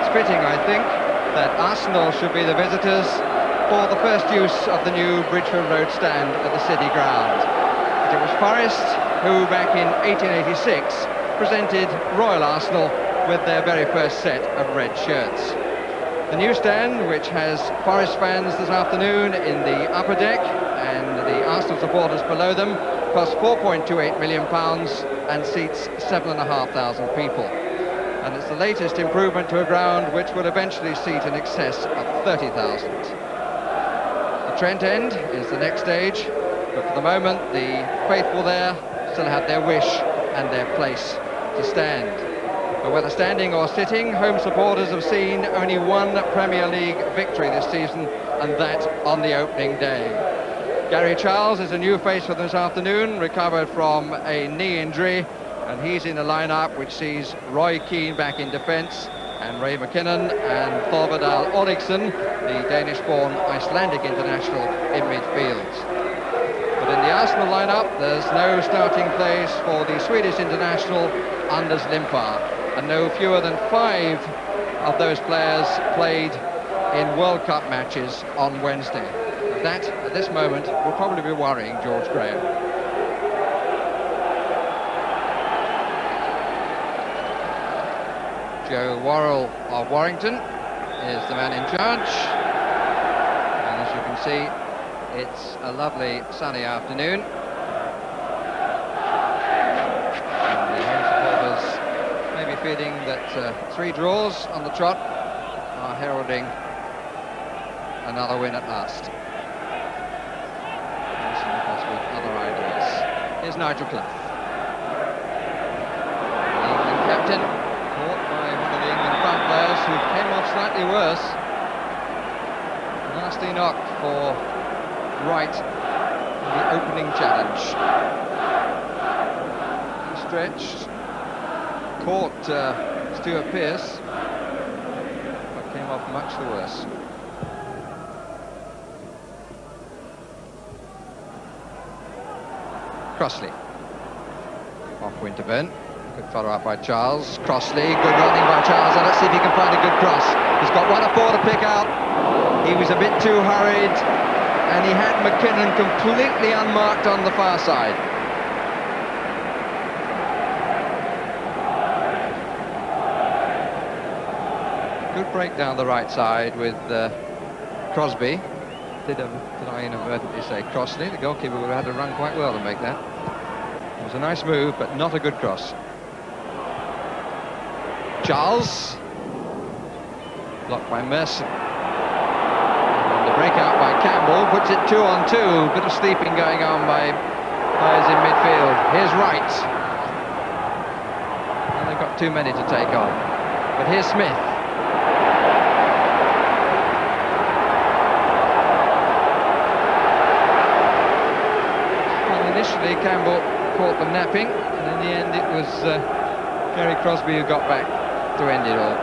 it's fitting, I think, that Arsenal should be the visitors for the first use of the new Bridgefield Road stand at the City ground. But it was Forest who, back in 1886, presented Royal Arsenal with their very first set of red shirts. The new stand, which has Forest fans this afternoon in the upper deck and the Arsenal supporters below them, costs £4.28 million and seats 7,500 people. And it's the latest improvement to a ground which will eventually seat in excess of 30,000. The Trent End is the next stage, but for the moment the faithful there still have their wish and their place to stand. But whether standing or sitting, home supporters have seen only one Premier League victory this season, and that on the opening day. Gary Charles is a new face for this afternoon, recovered from a knee injury, and he's in a lineup which sees Roy Keane back in defence, and Ray McKinnon and Thorvaldal Oligson, the Danish-born Icelandic international, in midfield. But in the Arsenal lineup, there's no starting place for the Swedish international Anders Limpar, and no fewer than 5 of those players played in World Cup matches on Wednesday. That, at this moment, will probably be worrying George Graham. Joe Worrell of Warrington is the man in charge, and as you can see, it's a lovely sunny afternoon. And the home supporters may be feeling that 3 draws on the trot are heralding another win at last. With other ideas. Here's Nigel Clough, the England captain, caught by one of the England front players who came off slightly worse. Nasty knock for Wright in the opening challenge. He stretched, caught Stuart Pearce, but came off much the worse. Crossley, off Winterburn, good follow-up by Charles. Crossley, good running by Charles, and let's see if he can find a good cross. He's got 1 or 4 to pick out. He was a bit too hurried, and he had McKinnon completely unmarked on the far side. Good break down the right side with Crosby. Did I inadvertently say Crossley? The goalkeeper would have had to run quite well to make that. It was a nice move, but not a good cross. Charles, blocked by Merson. And the breakout by Campbell puts it 2 on 2. Bit of sleeping going on by players in midfield. Here's Wright. And they've got too many to take on. But here's Smith. Initially, Campbell caught them napping, and in the end it was Gary Crosby who got back to end it all.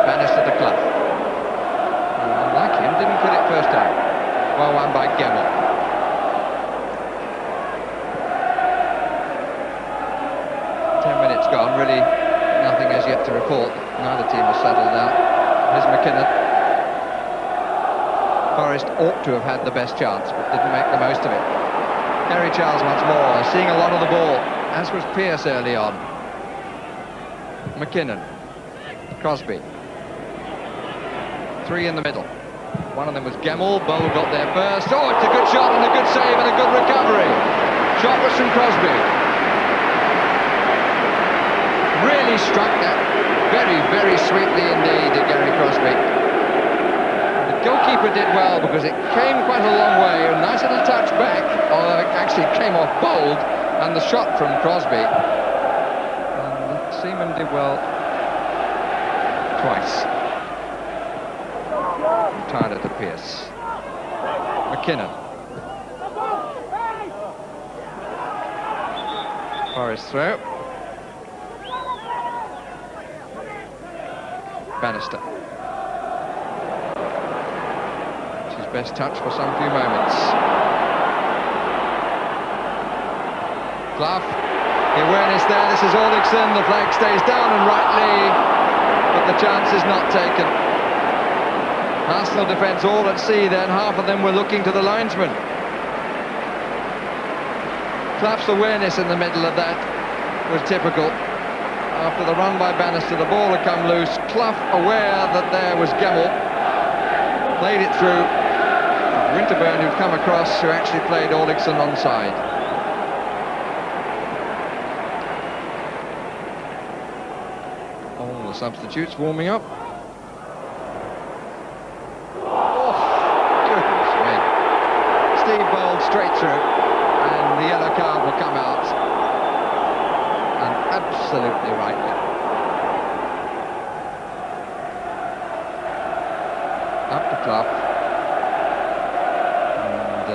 Bannister to Clough. Unlike him, didn't put it first time. Well won by Gemmell. Gone, really nothing as yet to report. Neither team has settled down. Here's McKinnon. Forest ought to have had the best chance, but didn't make the most of it. Gary Charles once more, seeing a lot of the ball, as was Pearce early on. McKinnon. Crosby. 3 in the middle. One of them was Gemmell. Bowl got there first. Oh, it's a good shot and a good save and a good recovery. Shot was from Crosby. Really struck that very, very sweetly indeed, Gary Crosby. The goalkeeper did well because it came quite a long way. A nice little touch back, although it actually came off bowled, and the shot from Crosby. And Seaman did well twice. Tied it to Pearce. McKinnon. Forest throw. Bannister. best touch for some few moments. Clough, the awareness there, this is Aldickson, the flag stays down and rightly, but the chance is not taken. Arsenal defence all at sea then, half of them were looking to the linesman. Clough's awareness in the middle of that was typical. After the run by Bannister, the ball had come loose. Clough, aware that there was Gemmell, played it through. Winterburn, who'd come across, who actually played Aldickson onside. All the substitutes warming up. Oh, goodness me. Steve bowled straight through, and the yellow card will come out. And absolutely rightly. Up the Clough. And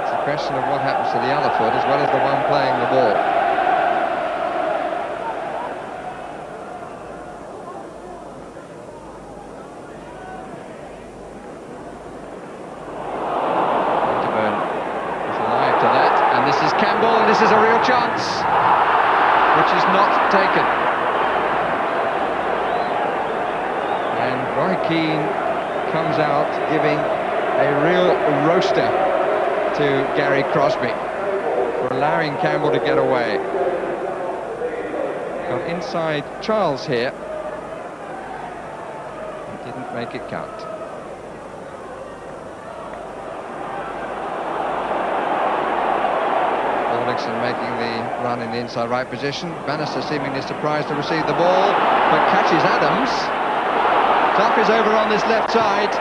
it's a question of what happens to the other foot as well as the one playing the ball. Winterburn is alive to that, and this is Campbell, and this is a real chance, which is not taken. And Roy Keane comes out giving a real roaster to Gary Crosby for allowing Campbell to get away. Got inside Charles here. He didn't make it count. Aldickson making the run in the inside right position. Bannister seemingly surprised to receive the ball, but catches Adams. Clough is over on this left side.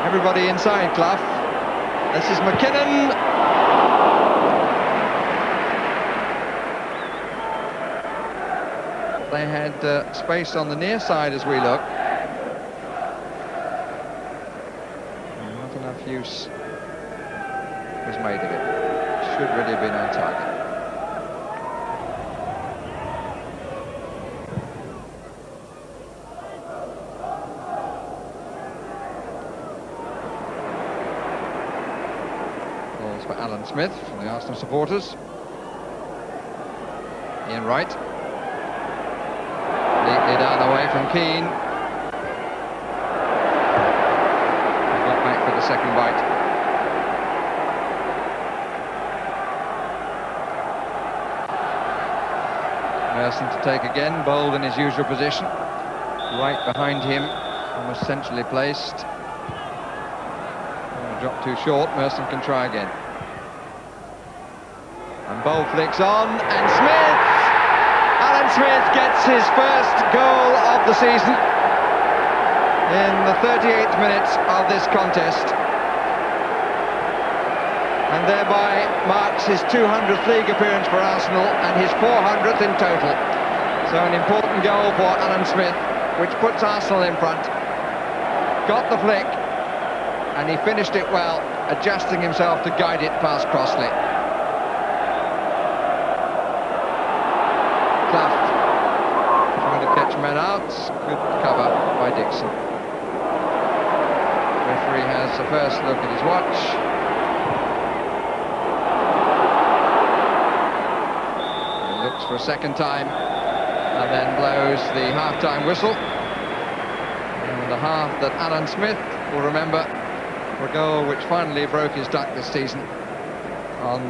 Everybody inside Clough. This is McKinnon. They had space on the near side as we look. Not enough use was made of it. Should really have been on target. Balls for Alan Smith from the Arsenal supporters. Ian Wright. Neatly down away from Keane. Got back for the second bite. Merson to take again, bowled in his usual position. Right behind him, almost centrally placed. Drop too short, Merson can try again. And bowl flicks on, and Smith! Alan Smith gets his first goal of the season in the 38th minute of this contest, and thereby marks his 200th league appearance for Arsenal and his 400th in total. So an important goal for Alan Smith, which puts Arsenal in front. Got the flick, and he finished it well, adjusting himself to guide it past Crossley. Clough trying to catch men out. Good cover by Dixon. Referee has a first look at his watch. He looks for a second time and then blows the half-time whistle. And the half that Alan Smith will remember for a goal which finally broke his duck this season on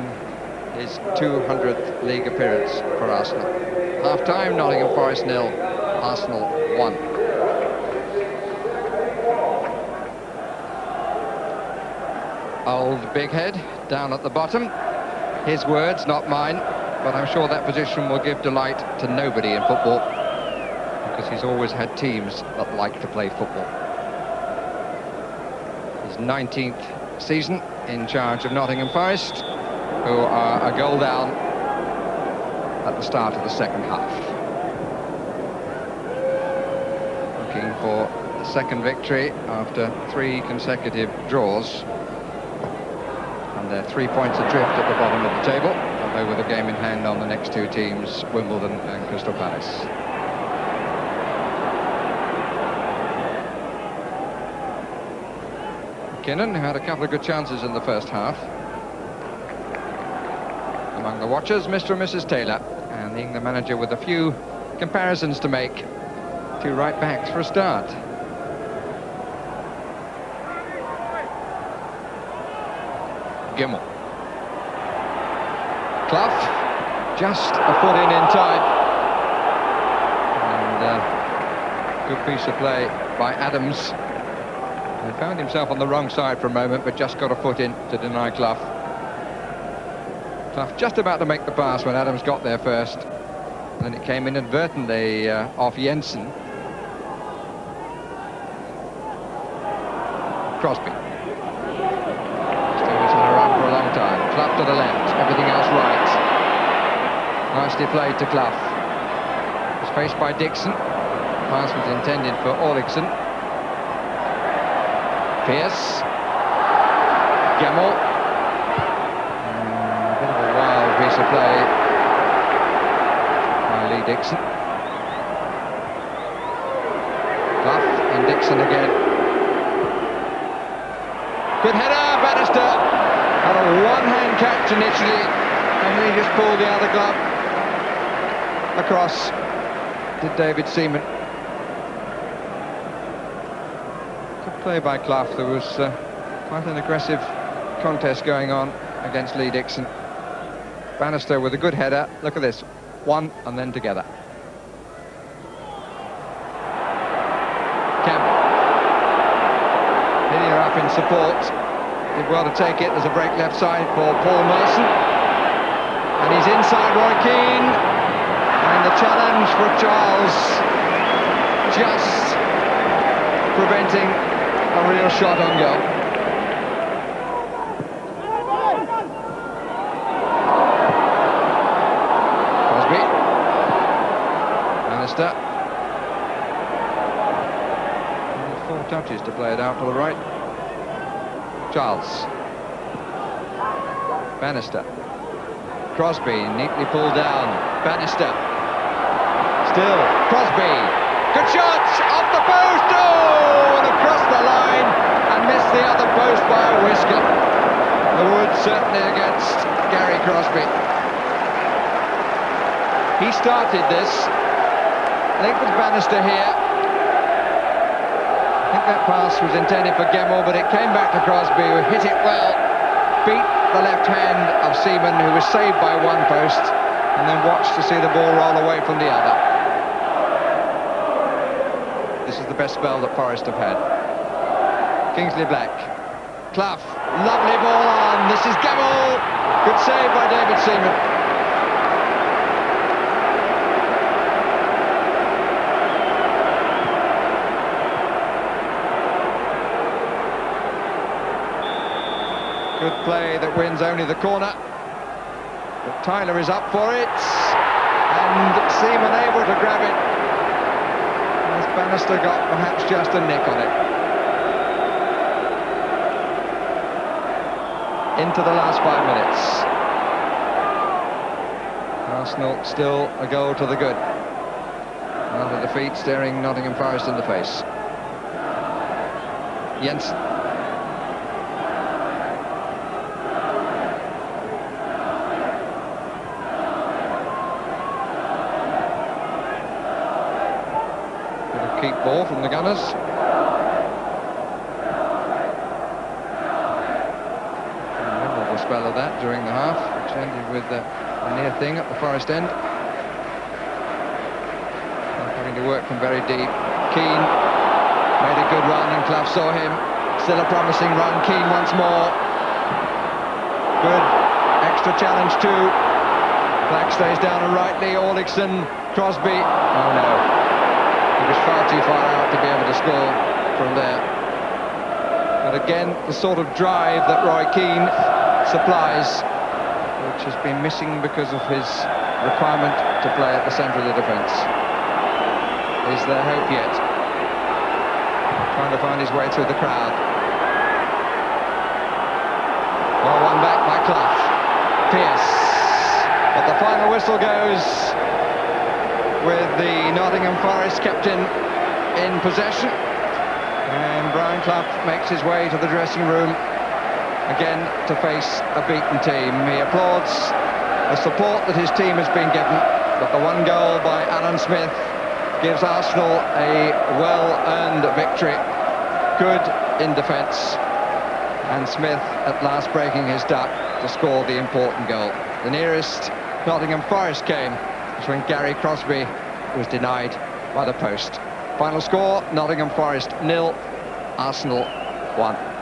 his 200th league appearance for Arsenal. Half-time, Nottingham Forest 0, Arsenal 1. Old Big Head down at the bottom. His words, not mine, but I'm sure that position will give delight to nobody in football, because he's always had teams that like to play football. His 19th season in charge of Nottingham Forest, who are a goal down at the start of the second half. Looking for the second victory after 3 consecutive draws. And they're 3 points adrift at the bottom of the table, although with a game in hand on the next 2 teams, Wimbledon and Crystal Palace. Kinnan, who had a couple of good chances in the first half. Among the watchers, Mr. and Mrs. Taylor, and the England manager with a few comparisons to make. Two right backs for a start. Gemmell. Clough, just a foot in time. And good piece of play by Adams. He found himself on the wrong side for a moment, but just got a foot in to deny Clough. Clough just about to make the pass when Adams got there first. And then it came inadvertently off Jensen. Crosby. Still has had a run for a long time. Clough to the left, everything else right. Nicely played to Clough. Was faced by Dixon. Pass was intended for Orlickson. Pearce. Gemmell. A bit of a wild piece of play by Lee Dixon. Clough and Dixon again. Good header, Bannister. Had a one-hand catch initially, and then he just pulled the other glove across to David Seaman. Good play by Clough. There was quite an aggressive contest going on against Lee Dixon. Bannister with a good header. Look at this. One and then together. Campbell. Here up in support. Did well to take it. There's a break left side for Paul Merson. And he's inside Roy Keane. And the challenge for Charles just preventing a real shot on goal. Crosby. Bannister. And 4 touches to play it out to the right. Charles. Bannister. Crosby neatly pulled down. Bannister. Still. Crosby. Good shot! Off the post! Oh! And across the line. And missed the other post by a whisker. The wood certainly against Gary Crosby. He started this. I think it was Bannister here. I think that pass was intended for Gemmell, but it came back to Crosby, who hit it well, beat the left hand of Seaman, who was saved by one post, and then watched to see the ball roll away from the other. This is the best spell that Forest have had. Kingsley Black. Clough, lovely ball on. This is Gemmell. Good save by David Seaman. Good play that wins only the corner. But Tyler is up for it. And Seaman able to grab it. As Bannister got perhaps just a nick on it. Into the last 5 minutes. Arsenal still a goal to the good. Another defeat staring Nottingham Forest in the face. Jensen. Keep ball from the Gunners. A memorable spell of that during the half, which ended with a near thing at the Forest end. Having to work from very deep. Keane made a good run and Clough saw him. Still a promising run. Keane once more. Good extra challenge too. Black stays down and rightly. Orlickson, Crosby. Oh no. He was far too far out to be able to score from there. But again, the sort of drive that Roy Keane supplies, which has been missing because of his requirement to play at the centre of the defence. Is there hope yet? Trying to find his way through the crowd. Well, one back by Clough. Pearce. But the final whistle goes with the Nottingham Forest captain in possession, and Brian Clough makes his way to the dressing room again to face a beaten team. He applauds the support that his team has been given, but the one goal by Alan Smith gives Arsenal a well-earned victory. Good in defence, and Smith at last breaking his duck to score the important goal. The nearest Nottingham Forest came was when Gary Crosby was denied by the post. Final score, Nottingham Forest 0, Arsenal 1.